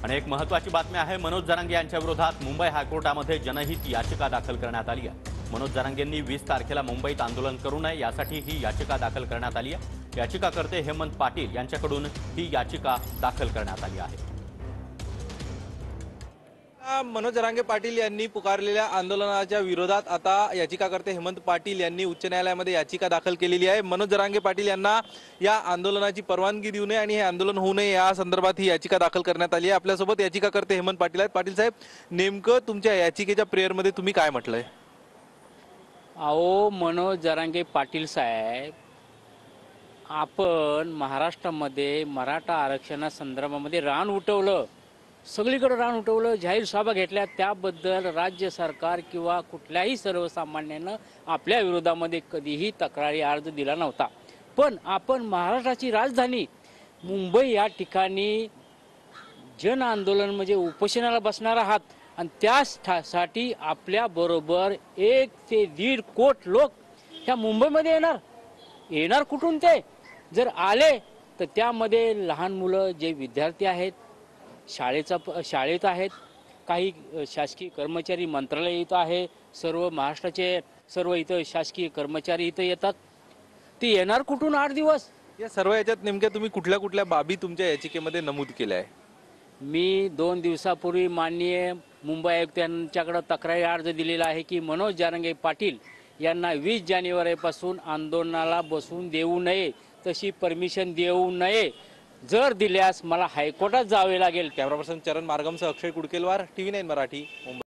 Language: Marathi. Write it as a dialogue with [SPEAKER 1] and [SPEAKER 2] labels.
[SPEAKER 1] आणि एक महत्त्वाची बातमी आहे, मनोज जरांगे यांच्या विरोधात मुंबई हायकोर्टामध्ये जनहित याचिका दाखल करण्यात आली आहे। मनोज जरांगेंनी 20 तारखेला मुंबईत आंदोलन करू नये यासाठी ही याचिका दाखल करण्यात आली आहे। याचिकाकर्ते हेमंत पाटील यांच्याकडून ही याचिका दाखल करण्यात आली आहे।
[SPEAKER 2] मनोज जरांगे पाटील यांनी पुकारलेल्या आंदोलनाच्या विरोधात आता याचिकाकर्ते हेमंत पाटील यांनी उच्च न्यायालयामध्ये याचिका दाखल केलेली आहे। मनोज जरांगे पाटील यांना या आंदोलनाची परवानगी देऊ नये आणि हे आंदोलन होऊ नये या संदर्भात ही याचिका दाखल करण्यात आली आहे। आपल्यासोबत याचिकाकर्ते हेमंत पाटील आहेत। पाटील साहेब, नेमकं तुमच्या याचिकेच्या प्रेयरमध्ये तुम्ही काय म्हटलंय?
[SPEAKER 3] अहो मनोज जरांगे पाटील साहेब, आपण महाराष्ट्रामध्ये मराठा आरक्षणासंदर्भामध्ये रान उठवलं, सगळीकडे रान उठवलं, जाहीर सभा घेतल्या, त्याबद्दल राज्य सरकार किंवा कुठल्याही सर्वसामान्यानं आपल्या विरोधामध्ये कधीही तक्रारी अर्ज दिला नव्हता। पण आपण महाराष्ट्राची राजधानी मुंबई या ठिकाणी जन आंदोलन म्हणजे उपोषणाला बसणार आहात आणि त्यासाठी आपल्याबरोबर 1 ते 1.5 कोटी लोक ह्या मुंबईमध्ये येणार कुठून? ते जर आले तर त्यामध्ये लहान मुलं, जे विद्यार्थी आहेत, शाळेत आहेत, काही शासकीय कर्मचारी, मंत्रालय इथं आहे, सर्व महाराष्ट्राचे सर्व इथं शासकीय कर्मचारी इथं येतात। ते येणार कुठून 8 दिवस?
[SPEAKER 2] या सर्व याच्यात नेमक्या तुम्ही कुठल्या कुठल्या बाबी तुमच्या याचिकेमध्ये नमूद केल्या आहे?
[SPEAKER 3] मी 2 दिवसापूर्वी माननीय मुंबई आयुक्त यांच्याकडे तक्रारी अर्ज दिलेला आहे की मनोज जरांगे पाटील यांना 20 जानेवारीपासून आंदोलनाला बसून देऊ नये, तशी परमिशन देऊ नये। जर दिल्यास मला हायकोर्टात जावे लागेल।
[SPEAKER 2] कॅमेरा पर्सन चरण मार्गमसह अक्षय कुडकेलवार, TV9 मराठी, मुंबई।